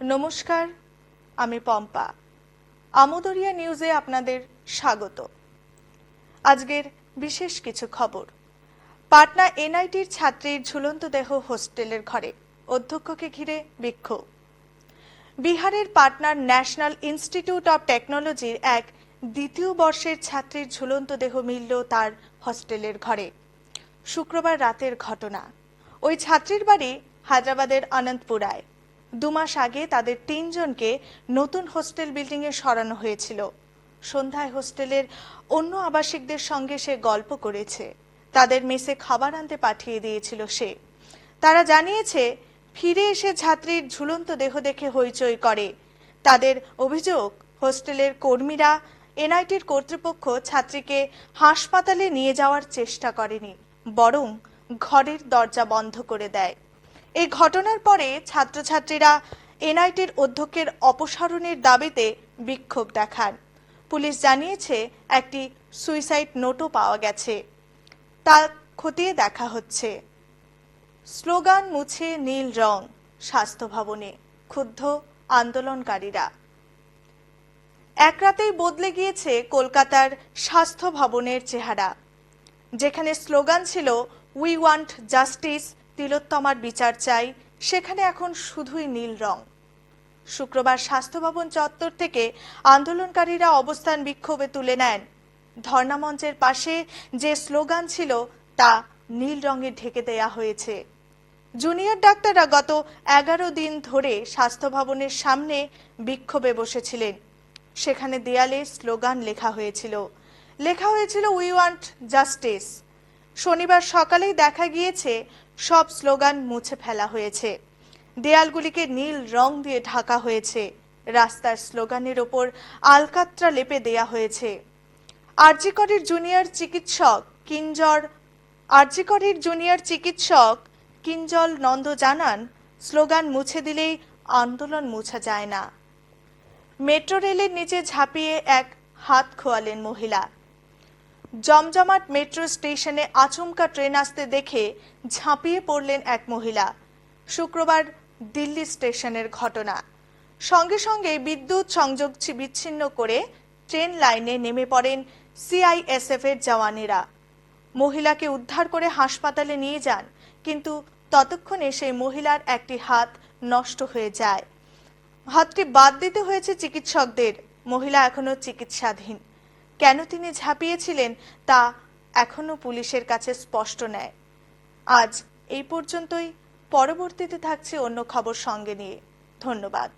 নমস্কার, আমি পম্পা। আমোদরিয়া নিউজে আপনাদের স্বাগত। আজকের বিশেষ কিছু খবর। পাটনা এনআইটির ছাত্রীর ঝুলন্ত দেহ হোস্টেলের ঘরে, অধ্যক্ষকে ঘিরে বিক্ষোভ। বিহারের পাটনার ন্যাশনাল ইনস্টিটিউট অব টেকনোলজির এক দ্বিতীয় বর্ষের ছাত্রীর ঝুলন্ত দেহ মিলল তার হস্টেলের ঘরে। শুক্রবার রাতের ঘটনা। ওই ছাত্রীর বাড়ি হায়দ্রাবাদের অনন্তপুরায়। 2 মাস আগে তাদের 3 জনকে নতুন হোস্টেল বিল্ডিংয়ে সরানো হয়েছিল। সন্ধ্যায় হোস্টেলের অন্য আবাসিকদের সঙ্গে সে গল্প করেছে। তাদের মেসে খাবার আনতে পাঠিয়ে দিয়েছিল সে। তারা জানিয়েছে, ফিরে এসে ছাত্রীর ঝুলন্ত দেহ দেখে হইচই করে। তাদের অভিযোগ, হোস্টেলের কর্মীরা এনআইটির কর্তৃপক্ষ ছাত্রীকে হাসপাতালে নিয়ে যাওয়ার চেষ্টা করেনি, বরং ঘরের দরজা বন্ধ করে দেয়। এই ঘটনার পরে ছাত্রছাত্রীরা এনআইটির অধ্যক্ষের অপসারণের দাবিতে বিক্ষোভ দেখান। পুলিশ জানিয়েছে, একটি সুইসাইড নোটও পাওয়া গেছে, তা খতিয়ে দেখা হচ্ছে। স্লোগান মুছে নীল রং, স্বাস্থ্য ভবনে ক্ষুব্ধ আন্দোলনকারীরা। এক রাতেই বদলে গিয়েছে কলকাতার স্বাস্থ্য ভবনের চেহারা। যেখানে স্লোগান ছিল উই ওয়ান্ট জাস্টিস, তিলোত্তমার বিচার চাই, সেখানে এখন শুধুই নীল রং। শুক্রবার স্বাস্থ্য ভবন চত্বর থেকে আন্দোলনকারীরা অবস্থান বিক্ষোভে তুলে নেন। ধর্ণা মঞ্চের পাশে যে স্লোগান ছিল তা নীল রঙে ঢেকে দেয়া হয়েছে। জুনিয়র ডাক্তাররা গত 11 দিন ধরে স্বাস্থ্য ভবনের সামনে বিক্ষোভে বসেছিলেন। সেখানে দেয়ালে স্লোগান লেখা হয়েছিল উই ওয়ান্ট জাস্টিস। শনিবার সকালেই দেখা গিয়েছে সব স্লোগান মুছে ফেলা হয়েছে। দেয়ালগুলিকে নীল রং দিয়ে ঢাকা হয়েছে। রাস্তার স্লোগানের ওপর আলকাত্রা লেপে দেয়া হয়েছে। আরজিকরের জুনিয়র চিকিৎসক কিঞ্জল নন্দ জানান, স্লোগান মুছে দিলেই আন্দোলন মুছা যায় না। মেট্রো রেলের নিচে ঝাঁপিয়ে এক হাত খোয়ালেন মহিলা। জমজমাট মেট্রো স্টেশনে আচমকা ট্রেন আসতে দেখে ঝাঁপিয়ে পড়লেন এক মহিলা। শুক্রবার দিল্লি স্টেশনের ঘটনা। সঙ্গে সঙ্গে বিদ্যুৎ সংযোগ বিচ্ছিন্ন করে ট্রেন লাইনে নেমে পড়েন সিআইএসএফ এর জওয়ানেরা। মহিলাকে উদ্ধার করে হাসপাতালে নিয়ে যান, কিন্তু ততক্ষণে সেই মহিলার একটি হাত নষ্ট হয়ে যায়। হাতটি বাদ দিতে হয়েছে চিকিৎসকদের। মহিলা এখনো চিকিৎসাধীন। কেন তিনি ঝাঁপিয়েছিলেন তা এখনো পুলিশের কাছে স্পষ্ট নয়। আজ এই পর্যন্তই। পরবর্তীতে থাকছে অন্য খবর সঙ্গে নিয়ে। ধন্যবাদ।